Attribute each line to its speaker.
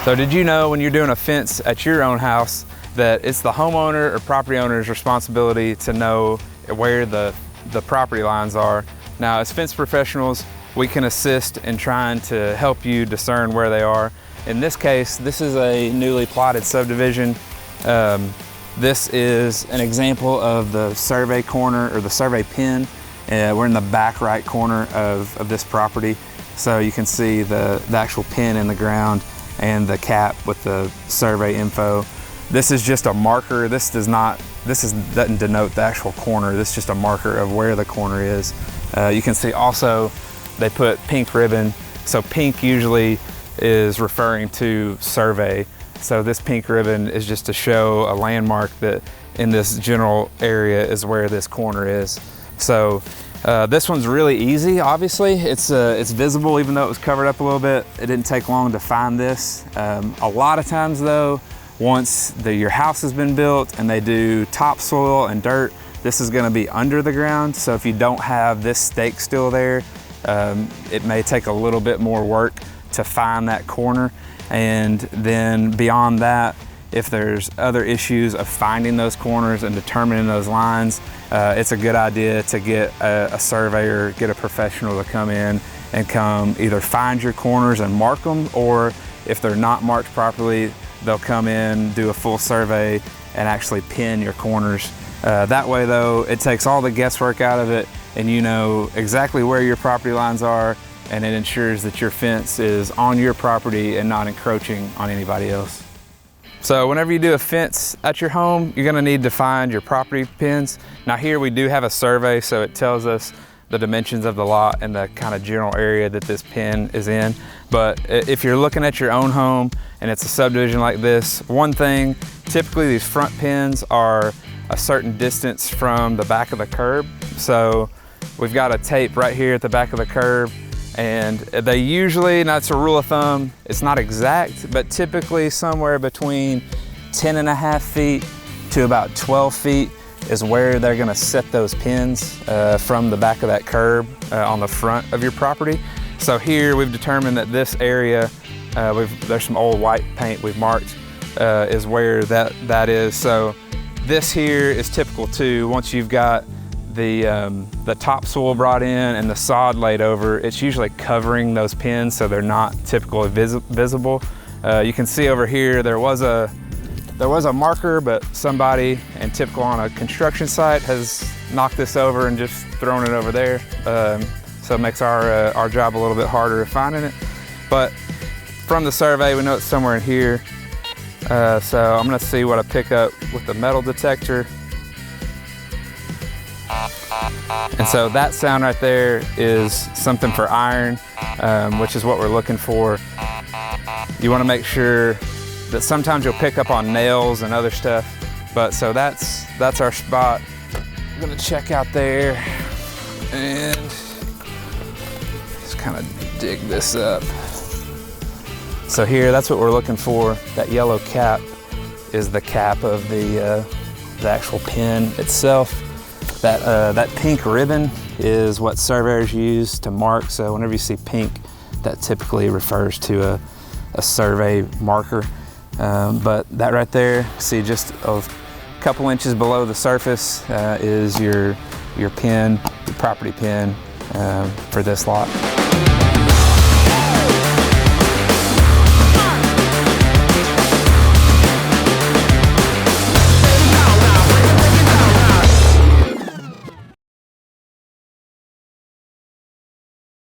Speaker 1: So did you know when you're doing a fence at your own house that it's the homeowner or property owner's responsibility to know where the property lines are? Now, as fence professionals, we can assist in trying to help you discern where they are. In this case, this is a newly plotted subdivision. This is an example of the survey corner or the survey pin. We're in the back right corner of this property. So you can see the actual pin in the ground and the cap with the survey info. This is just a marker. This doesn't denote the actual corner. This is just a marker of where the corner is. You can see also they put pink ribbon. So pink usually is referring to survey. So this pink ribbon is just to show a landmark that in this general area is where this corner is. So this one's really easy, obviously. It's visible even though it was covered up a little bit. It didn't take long to find this. A lot of times though, once your house has been built and they do topsoil and dirt, this is gonna be under the ground. So if you don't have this stake still there, it may take a little bit more work to find that corner. And then beyond that, if there's other issues of finding those corners and determining those lines, it's a good idea to get a surveyor, get a professional to come in and come either find your corners and mark them, or if they're not marked properly, they'll come in, do a full survey and actually pin your corners. That way though, it takes all the guesswork out of it and you know exactly where your property lines are, and it ensures that your fence is on your property and not encroaching on anybody else. So whenever you do a fence at your home, you're gonna need to find your property pins. Now here we do have a survey, so it tells us the dimensions of the lot and the kind of general area that this pin is in. But if you're looking at your own home and it's a subdivision like this, one thing, typically these front pins are a certain distance from the back of the curb. So we've got a tape right here at the back of the curb, and they usually, now it's a rule of thumb, it's not exact, but typically somewhere between 10.5 feet to about 12 feet is where they're gonna set those pins from the back of that curb on the front of your property. So here we've determined that this area, there's some old white paint we've marked, is where that is. So this here is typical too. Once you've got the topsoil brought in and the sod laid over, it's usually covering those pins so they're not typically visible. You can see over here there was a marker, but somebody, and typical on a construction site, has knocked this over and just thrown it over there. So it makes our job a little bit harder of finding it. But from the survey, we know it's somewhere in here. So I'm gonna see what I pick up with the metal detector. And so that sound right there is something for iron, which is what we're looking for. You want to make sure that sometimes you'll pick up on nails and other stuff, but so that's our spot. I'm gonna check out there and just kind of dig this up. So here, that's what we're looking for. That yellow cap is the cap of the actual pin itself. That pink ribbon is what surveyors use to mark. So whenever you see pink, that typically refers to a survey marker. But that right there, see just a couple inches below the surface is your pin, your property pin for this lot.